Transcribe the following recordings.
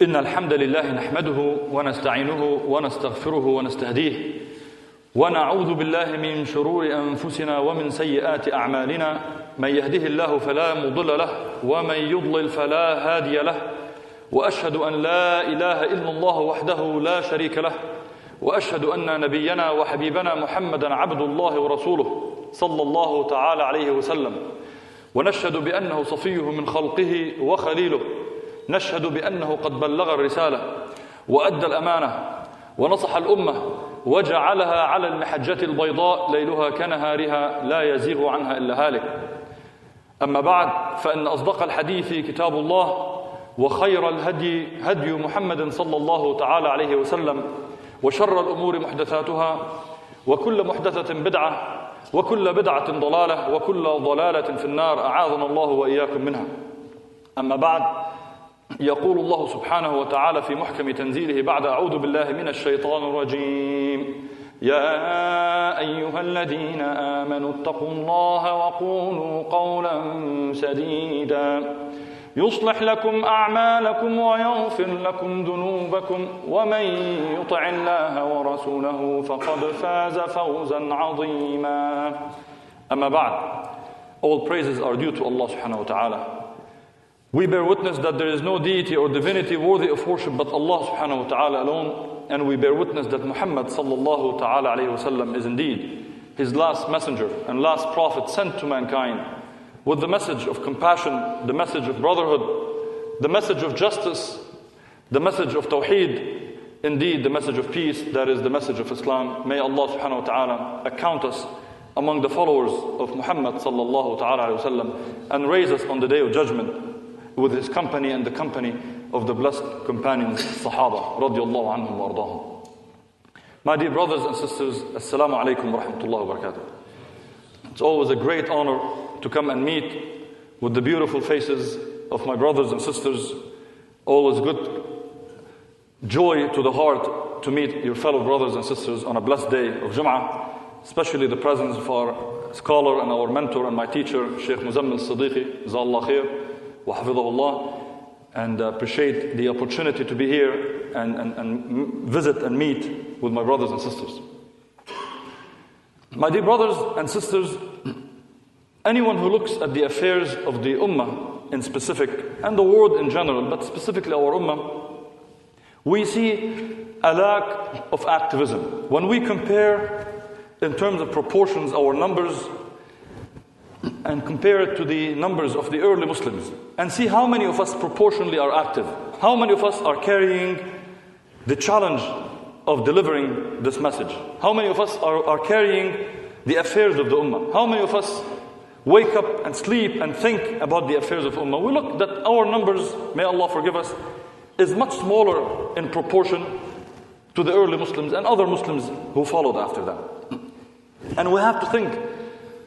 إن الحمد لله نحمده ونستعينه ونستغفره ونستهديه ونعوذ بالله من شرور أنفسنا ومن سيئات أعمالنا من يهده الله فلا مضل له ومن يضلل فلا هادي له وأشهد أن لا إله إلا الله وحده لا شريك له وأشهد أن نبينا وحبيبنا محمدا عبد الله ورسوله صلى الله تعالى عليه وسلم ونشهد بأنه صفيه من خلقه وخليله نشهد بأنه قد بلغ الرسالة وأدى الأمانة ونصح الأمة وجعلها على المحجة البيضاء ليلها كنهارها لا يزيغ عنها إلا هالك. أما بعد فإن أصدق الحديث كتاب الله وخير الهدي هدي محمد صلى الله تعالى عليه وسلم وشر الأمور محدثاتها وكل محدثة بدعة وكل بدعة ضلالة وكل ضلالة في النار أعاذنا الله وإياكم منها. أما بعد يقول الله سبحانه وتعالى في محكم تنزيله بعد أعوذ بالله من الشيطان الرجيم يا أيها الذين آمنوا اتقوا الله وقولوا قولا سديدا يصلح لكم أعمالكم ويغفر لكم ذنوبكم ومن يطع الله ورسوله فقد فاز فوزا عظيما. أما بعد, all praises are due to Allah subhanahu wa ta'ala. We bear witness that there is no deity or divinity worthy of worship but Allah subhanahu wa ta'ala alone, and we bear witness that Muhammad sallallahu ta'ala alayhi wa sallam is indeed his last messenger and last prophet sent to mankind with the message of compassion, the message of brotherhood, the message of justice, the message of tawheed, indeed the message of peace, that is the message of Islam. May Allah subhanahu wa ta'ala account us among the followers of Muhammad sallallahu ta'ala alayhi wa sallam and raise us on the day of judgment with his company and the company of the blessed companions, Sahaba, radiyallahu anhum wa ardahum. My dear brothers and sisters, Assalamu alaikum wa rahmatullahi wa barakatuh. It's always a great honor to come and meet with the beautiful faces of my brothers and sisters. Always good joy to the heart to meet your fellow brothers and sisters on a blessed day of Jum'ah, especially the presence of our scholar and our mentor and my teacher, Sheikh Muzammil Siddiqui, Jazallah khair. وحفظه and appreciate the opportunity to be here and visit and meet with my brothers and sisters. My dear brothers and sisters, anyone who looks at the affairs of the Ummah in specific, and the world in general, but specifically our Ummah, we see a lack of activism. When we compare in terms of proportions our numbers and compare it to the numbers of the early Muslims and see how many of us proportionally are active, how many of us are carrying the challenge of delivering this message, how many of us are carrying the affairs of the Ummah, how many of us wake up and sleep and think about the affairs of Ummah. We look that our numbers, may Allah forgive us, is much smaller in proportion to the early Muslims and other Muslims who followed after them. And we have to think,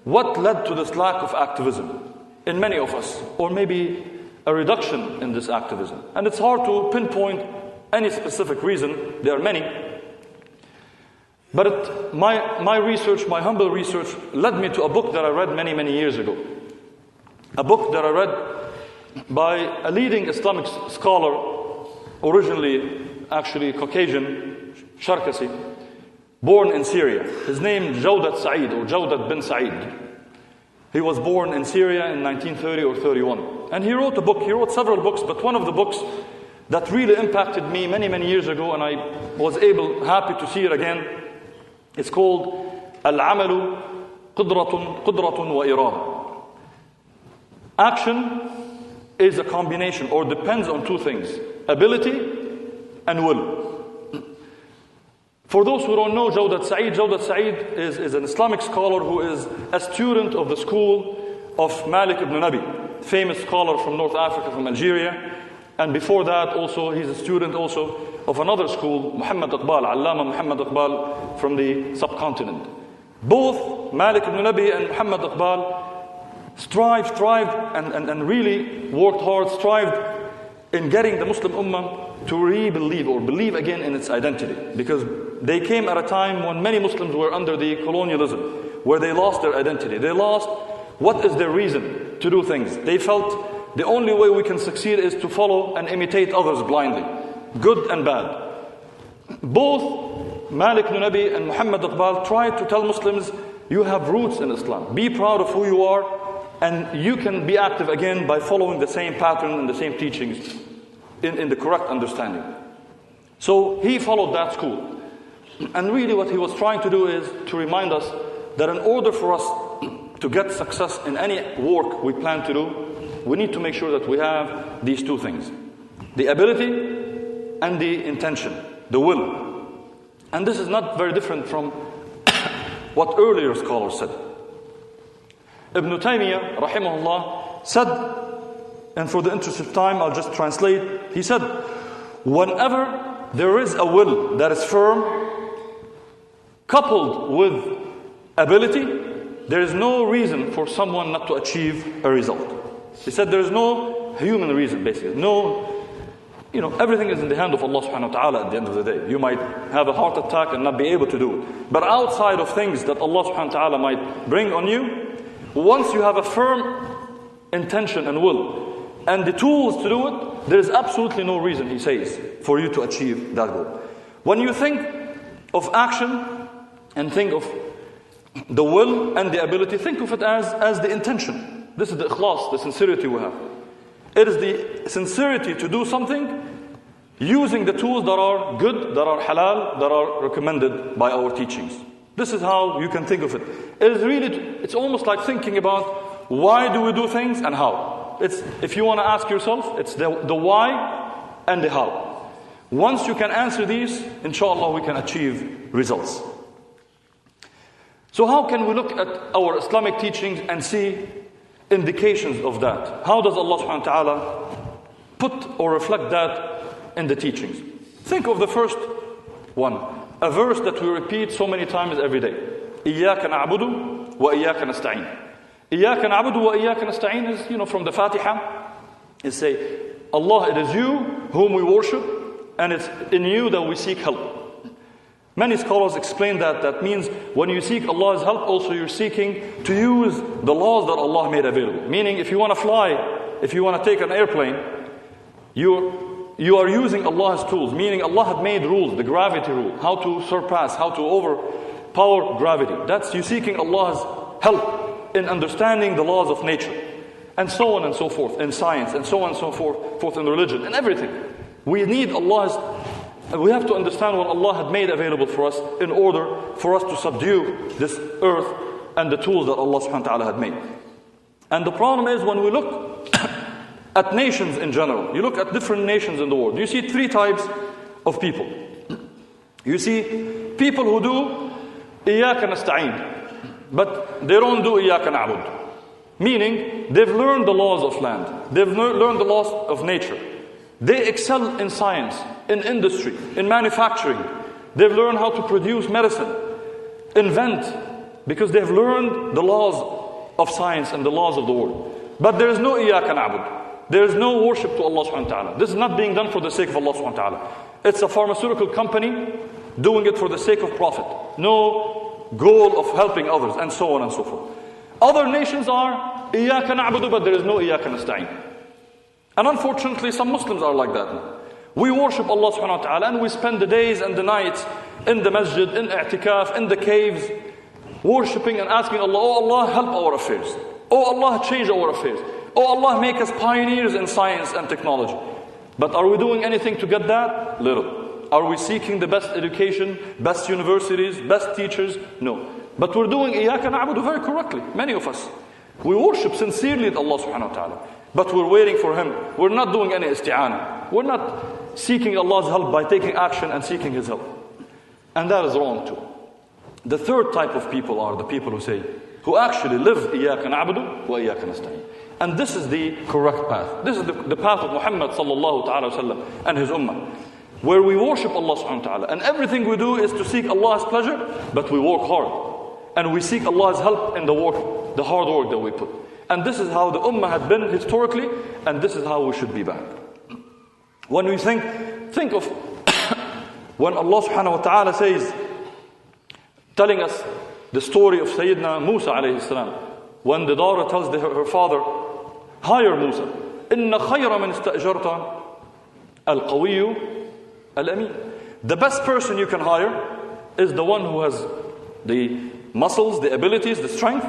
what led to this lack of activism in many of us, or maybe a reduction in this activism? And it's hard to pinpoint any specific reason. There are many. But my research, my humble research, led me to a book that I read many, many years ago. A book that I read by a leading Islamic scholar, originally actually Caucasian, Sharkasi, born in Syria. His name Jawdat Sa'id, or Jawdat bin Sa'id. He was born in Syria in 1930 or 31. And he wrote a book, he wrote several books, but one of the books that really impacted me many, many years ago, and I was happy to see it again, it's called Al-Amalu Qudratun wa Irada. Action is a combination, or depends on two things: ability and will. For those who don't know Jawdat Sa'id is an Islamic scholar who is a student of the school of Malik ibn Nabi, famous scholar from North Africa, from Algeria. And before that also, he's a student also of another school, Muhammad Iqbal, Allama Muhammad Iqbal from the subcontinent. Both Malik ibn Nabi and Muhammad Iqbal strived and really worked hard, strived in getting the Muslim Ummah to re-believe or believe again in its identity. Because they came at a time when many Muslims were under the colonialism, where they lost their identity. They lost what is their reason to do things. They felt the only way we can succeed is to follow and imitate others blindly. good and bad. Both Malik ibn Nabi and Muhammad Iqbal tried to tell Muslims, you have roots in Islam. Be proud of who you are, and you can be active again by following the same pattern and the same teachings in the correct understanding. So he followed that school. And really what he was trying to do is to remind us that in order for us to get success in any work we plan to do, we need to make sure that we have these two things: the ability and the intention, the will. And this is not very different from what earlier scholars said. Ibn Taymiyyah, rahimahullah, said, and for the interest of time, I'll just translate. He said, whenever there is a will that is firm, coupled with ability, there is no reason for someone not to achieve a result. He said there is no human reason, basically. No, everything is in the hand of Allah subhanahu wa ta'ala at the end of the day. You might have a heart attack and not be able to do it. But outside of things that Allah subhanahu wa ta'ala might bring on you, once you have a firm intention and will, and the tools to do it, there is absolutely no reason, he says, for you to achieve that goal. When you think of action and think of the will and the ability, think of it as the intention. This is the ikhlas, the sincerity we have. It is the sincerity to do something using the tools that are good, that are halal, that are recommended by our teachings. This is how you can think of it. It's almost like thinking about why do we do things and how. If you want to ask yourself, it's the why and the how. Once you can answer these, inshallah, we can achieve results. So how can we look at our Islamic teachings and see indications of that? How does Allah subhanahu wa ta'ala put or reflect that in the teachings? Think of the first one, a verse that we repeat so many times every day. إِيَّاكَ نَعْبُدُ وَإِيَّاكَ نَسْتَعِينُ. إِيَّاكَ نَعْبُدُ وَإِيَّاكَ نَسْتَعِينُ is, from the Fatiha, is say, Allah, it is you whom we worship, and it's in you that we seek help. Many scholars explain that means when you seek Allah's help, also you're seeking to use the laws that Allah made available. Meaning, if you want to fly, if you want to take an airplane, you are using Allah's tools. Meaning, Allah had made rules, the gravity rule, how to surpass, how to overpower gravity. That's you seeking Allah's help in understanding the laws of nature, and so on and so forth, in science, and so on and so forth in religion, and everything. We need we have to understand what Allah had made available for us in order for us to subdue this earth and the tools that Allah subhanahu wa ta'ala had made. And the problem is when we look at nations in general, you look at different nations in the world, you see three types of people. You see people who do إِيَّاكَ نَسْتَعِينُ, but they don't do إِيَّاكَ نَعْبُدُ. Meaning, they've learned the laws of land. They've learned the laws of nature. They excel in science, in industry, in manufacturing. They've learned how to produce medicine, invent, because they've learned the laws of science and the laws of the world. But there is no إِيَّاكَ نَعْبُدُ. There is no worship to Allah subhanahu wa ta'ala. This is not being done for the sake of Allah subhanahu wa ta'ala. It's a pharmaceutical company doing it for the sake of profit. No goal of helping others, and so on and so forth. Other nations are إِيَّاكَ نَعْبُدُ, but there is no إِيَّاكَ نَسْتَعِينُ. And unfortunately, some Muslims are like that now. We worship Allah subhanahu wa ta'ala, and we spend the days and the nights in the masjid, in i'tikaf, in the caves, worshipping and asking Allah, oh Allah, help our affairs. Oh Allah, change our affairs. Oh Allah, make us pioneers in science and technology. But are we doing anything to get that? Little. Are we seeking the best education, best universities, best teachers? No. But we're doing إِيَّاكَ نَعْبُدُ very correctly, many of us. We worship sincerely at Allah subhanahu wa ta'ala. But we're waiting for Him. We're not doing any isti'ana. We're not seeking Allah's help by taking action and seeking His help. And that is wrong too. The third type of people are the people who actually live إِيَّاكَ نَعْبُدُ وَإِيَّاكَ نَسْتَعِينُ. And this is the correct path. This is the path of Muhammad sallallahu ta'ala wasallam and his ummah, where we worship Allah subhanahu wa ta'ala. And everything we do is to seek Allah's pleasure, but we work hard. And we seek Allah's help in the hard work that we put. And this is how the ummah had been historically, and this is how we should be back. When we think of when Allah subhanahu wa ta'ala says, telling us the story of Sayyidina Musa alayhi salam, when the daughter tells her father, hire Musa. إِنَّ خَيْرَ مَنْ اسْتَأْجَرْتَ الْقَوِيُّ Al-Amin. The best person you can hire is the one who has the muscles, the abilities, the strength,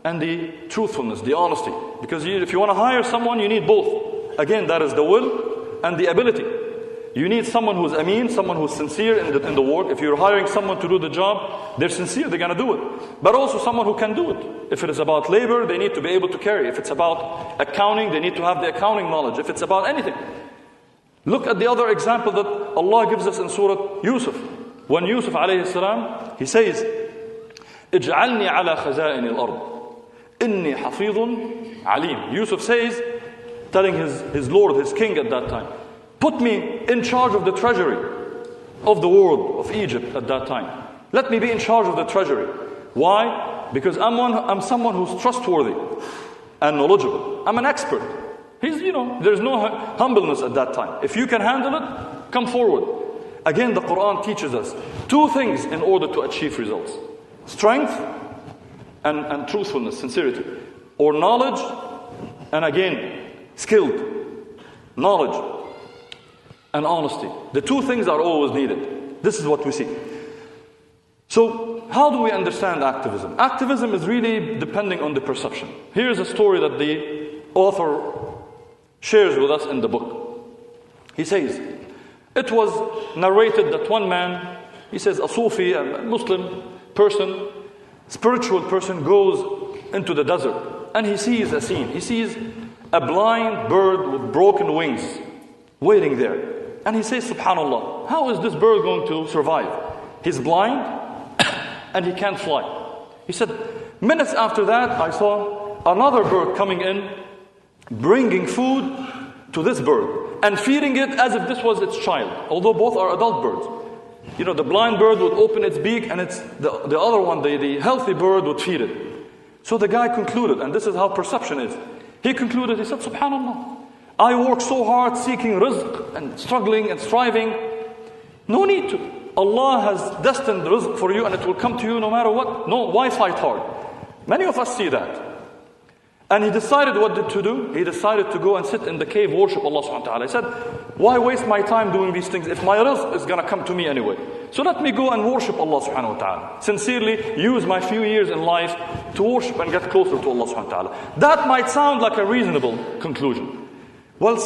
and the truthfulness, the honesty. Because if you want to hire someone, you need both. Again, that is the will and the ability. You need someone who's Ameen, someone who's sincere in the work. If you're hiring someone to do the job, they're sincere, they're going to do it. But also someone who can do it. If it is about labor, they need to be able to carry. If it's about accounting, they need to have the accounting knowledge. If it's about anything. Look at the other example that Allah gives us in Surah Yusuf. When Yusuf alayhi salam, he says, اجعلني على خزائن الأرض إني حفيظ عليم. Yusuf says, telling his Lord, his king at that time, put me in charge of the treasury of the world, of Egypt at that time. Let me be in charge of the treasury. Why? Because I'm someone who's trustworthy and knowledgeable. I'm an expert. There's no humbleness at that time. If you can handle it, come forward. Again, the Quran teaches us two things in order to achieve results. Strength and truthfulness, sincerity. Or knowledge, and again, skilled. Knowledge and honesty. The two things are always needed. This is what we see. So, how do we understand activism? Activism is really depending on the perception. Here's a story that the author shares with us in the book. He says, it was narrated that one man, he says a Sufi, a Muslim person, spiritual person, goes into the desert and he sees a scene. He sees a blind bird with broken wings waiting there. And he says, subhanallah, how is this bird going to survive? He's blind and he can't fly. He said, minutes after that, I saw another bird coming in, bringing food to this bird and feeding it as if this was its child, although both are adult birds. The blind bird would open its beak and it's the other one, the healthy bird, would feed it. So the guy concluded, and this is how perception is. He concluded, he said, subhanallah, I work so hard seeking rizq and struggling and striving. No need to. Allah has destined rizq for you and it will come to you no matter what. No, why fight hard? Many of us see that. And he decided what to do. He decided to go and sit in the cave, worship Allah subhanahu wa ta'ala. He said, why waste my time doing these things if my rizq is going to come to me anyway? So let me go and worship Allah subhanahu wa ta'ala. Sincerely use my few years in life to worship and get closer to Allah subhanahu wa ta'ala. That might sound like a reasonable conclusion. Well,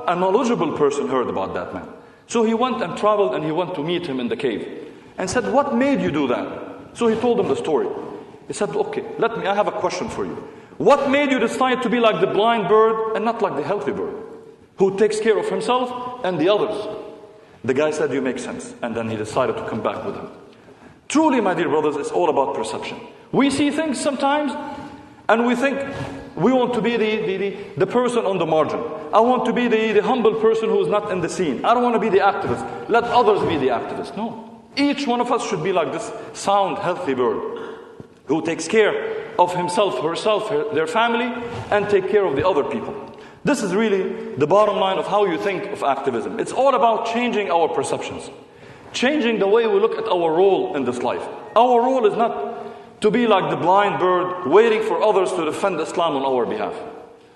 a knowledgeable person heard about that man. So he went and traveled and he went to meet him in the cave. And said, what made you do that? So he told him the story. He said, okay, I have a question for you. What made you decide to be like the blind bird and not like the healthy bird, who takes care of himself and the others? The guy said, you make sense. And then he decided to come back with him. Truly, my dear brothers, it's all about perception. We see things sometimes and we think we want to be the person on the margin. I want to be the humble person who is not in the scene. I don't want to be the activist. Let others be the activist. No. Each one of us should be like this sound, healthy bird who takes care of himself, herself, their family, and take care of the other people. This is really the bottom line of how you think of activism. It's all about changing our perceptions, changing the way we look at our role in this life. Our role is not to be like the blind bird waiting for others to defend Islam on our behalf.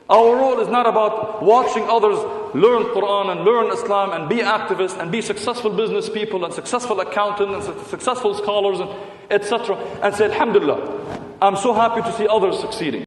Our role is not about watching others learn Quran and learn Islam and be activists and be successful business people and successful accountants and successful scholars and etc. and say, alhamdulillah, I'm so happy to see others succeeding.